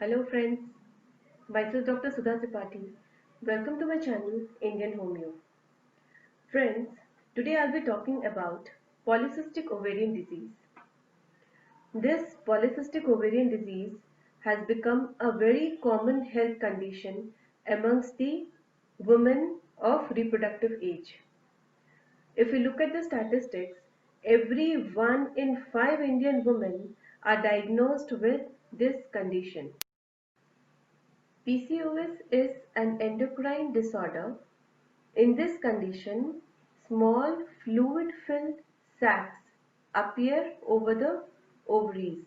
Hello friends, myself Dr. Sudha Tripathi. Welcome to my channel Indian Homeo. Friends, today I'll be talking about polycystic ovarian disease. This polycystic ovarian disease has become a very common health condition amongst the women of reproductive age. If we look at the statistics, every 1 in 5 Indian women are diagnosed with this condition. PCOS is an endocrine disorder. In this condition, small fluid-filled sacs appear over the ovaries,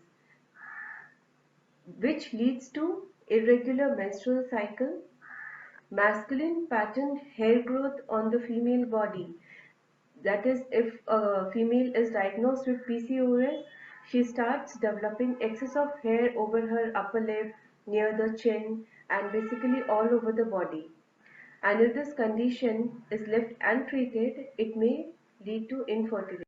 which leads to irregular menstrual cycle, masculine pattern hair growth on the female body. That is, if a female is diagnosed with PCOS, she starts developing excess of hair over her upper lip, near the chin, and basically all over the body. And if this condition is left untreated, it may lead to infertility.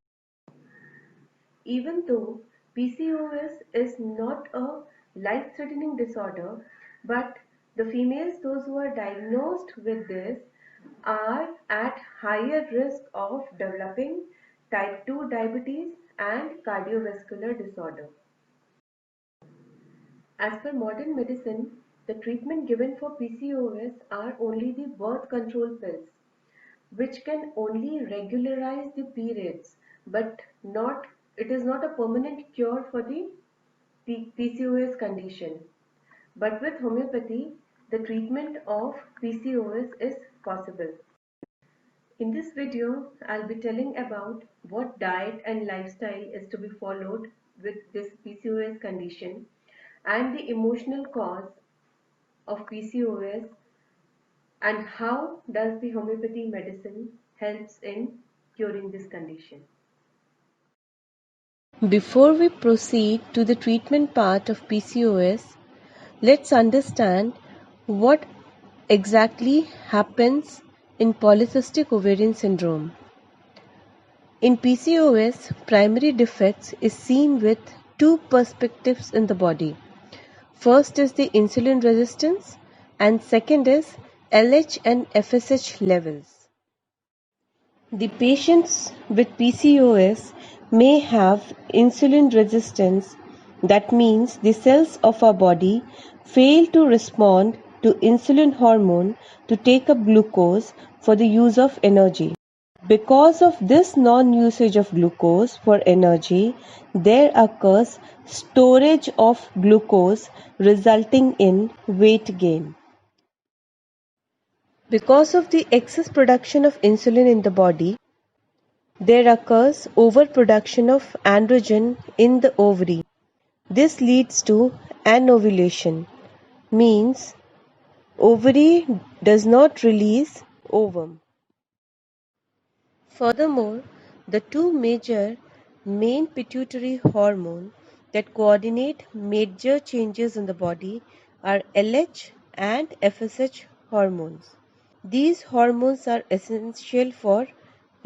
Even though PCOS is not a life-threatening disorder, but the females, those who are diagnosed with this, are at higher risk of developing type 2 diabetes and cardiovascular disorder. As per modern medicine, the treatment given for PCOS are only the birth control pills, which can only regularize the periods, but it is not a permanent cure for the PCOS condition. But with homeopathy, the treatment of PCOS is possible. In this video, I'll be telling about what diet and lifestyle is to be followed with this PCOS condition and the emotional cause of PCOS and how does the homeopathy medicine helps in curing this condition. Before we proceed to the treatment part of PCOS, let's understand what exactly happens in polycystic ovarian syndrome. In PCOS, primary defects is seen with two perspectives in the body. First is the insulin resistance and second is LH and FSH levels. The patients with PCOS may have insulin resistance. That means the cells of our body fail to respond to insulin hormone to take up glucose for the use of energy. Because of this non-usage of glucose for energy, there occurs storage of glucose resulting in weight gain. Because of the excess production of insulin in the body, there occurs overproduction of androgen in the ovary. This leads to anovulation, means ovary does not release ovum. Furthermore, the two major main pituitary hormone that coordinate major changes in the body are LH and FSH hormones. These hormones are essential for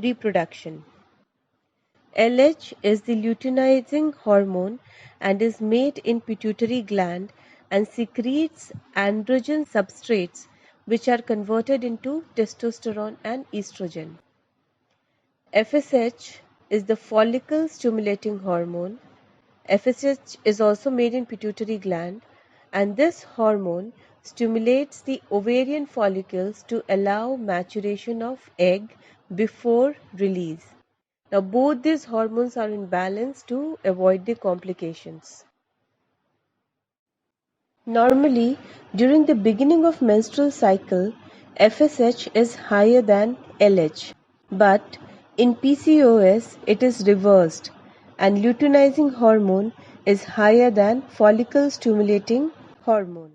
reproduction. LH is the luteinizing hormone and is made in pituitary gland and secretes androgen substrates which are converted into testosterone and estrogen. FSH is the follicle stimulating hormone. FSH is also made in pituitary gland and this hormone stimulates the ovarian follicles to allow maturation of egg before release. Now both these hormones are in balance to avoid the complications. Normally, during the beginning of menstrual cycle, FSH is higher than LH. But in PCOS, it is reversed and luteinizing hormone is higher than follicle stimulating hormone.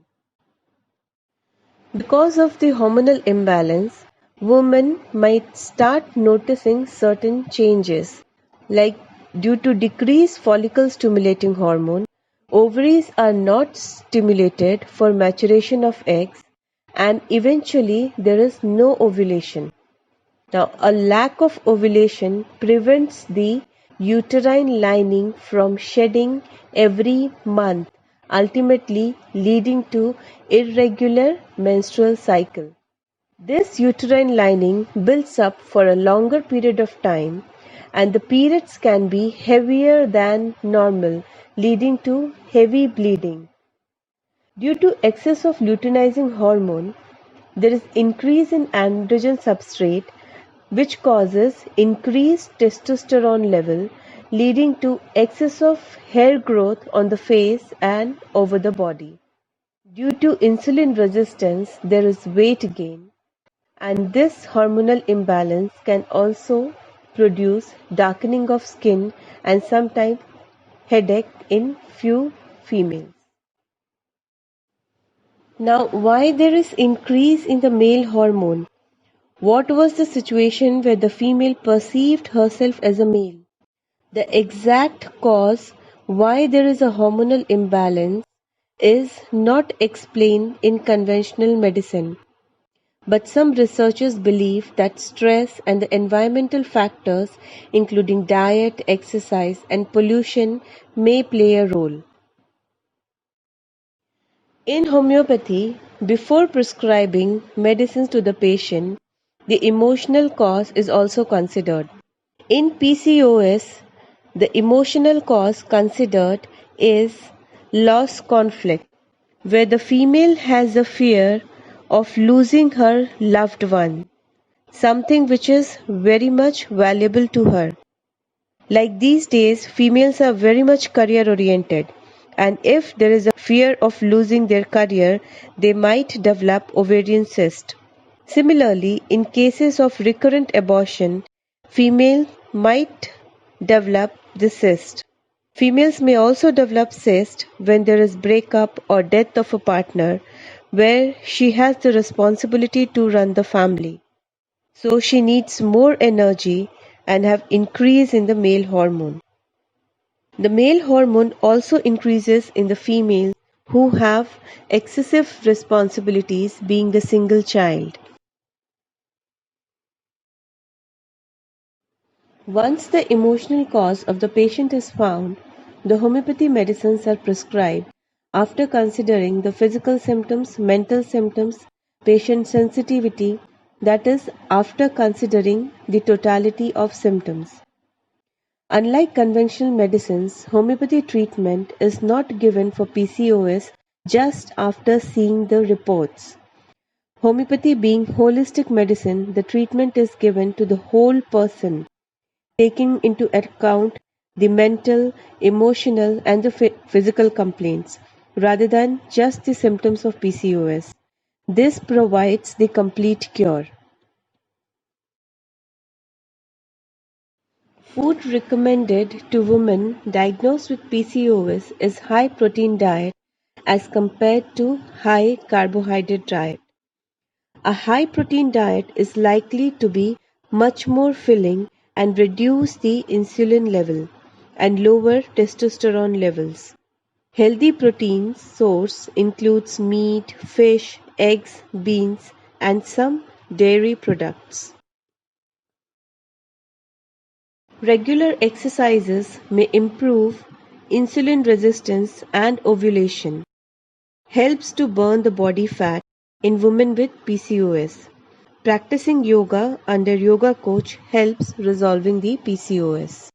Because of the hormonal imbalance, women might start noticing certain changes, like due to decreased follicle stimulating hormone, ovaries are not stimulated for maturation of eggs and eventually there is no ovulation. Now, a lack of ovulation prevents the uterine lining from shedding every month ultimately leading to irregular menstrual cycle. This uterine lining builds up for a longer period of time, and the periods can be heavier than normal, leading to heavy bleeding. Due to excess of luteinizing hormone, there is increase in androgen substrate which causes increased testosterone level, leading to excess of hair growth on the face and over the body. Due to insulin resistance, there is weight gain, and this hormonal imbalance can also produce darkening of skin and sometimes headache in few females. Now, why there is increase in the male hormone? What was the situation where the female perceived herself as a male? The exact cause why there is a hormonal imbalance is not explained in conventional medicine, but some researchers believe that stress and the environmental factors, including diet, exercise, and pollution, may play a role. In homeopathy, before prescribing medicines to the patient, the emotional cause is also considered. In PCOS, the emotional cause considered is loss conflict, where the female has a fear of losing her loved one, something which is very much valuable to her. Like these days, females are very much career oriented, and if there is a fear of losing their career, they might develop ovarian cyst. Similarly, in cases of recurrent abortion, female might develop the cyst. Females may also develop cyst when there is breakup or death of a partner where she has the responsibility to run the family. So she needs more energy and have increase in the male hormone. The male hormone also increases in the females who have excessive responsibilities being a single child. Once the emotional cause of the patient is found, the homeopathy medicines are prescribed after considering the physical symptoms, mental symptoms, patient sensitivity, that is, after considering the totality of symptoms. Unlike conventional medicines, homeopathy treatment is not given for PCOS just after seeing the reports. Homeopathy being holistic medicine, the treatment is given to the whole person, taking into account the mental, emotional, and the physical complaints, rather than just the symptoms of PCOS. This provides the complete cure. Food recommended to women diagnosed with PCOS is high protein diet as compared to high carbohydrate diet. A high protein diet is likely to be much more filling and reduce the insulin level and lower testosterone levels. Healthy protein source includes meat, fish, eggs, beans, and some dairy products. Regular exercises may improve insulin resistance and ovulation. Helps to burn the body fat in women with PCOS. Practicing yoga under yoga coach helps resolving the PCOS.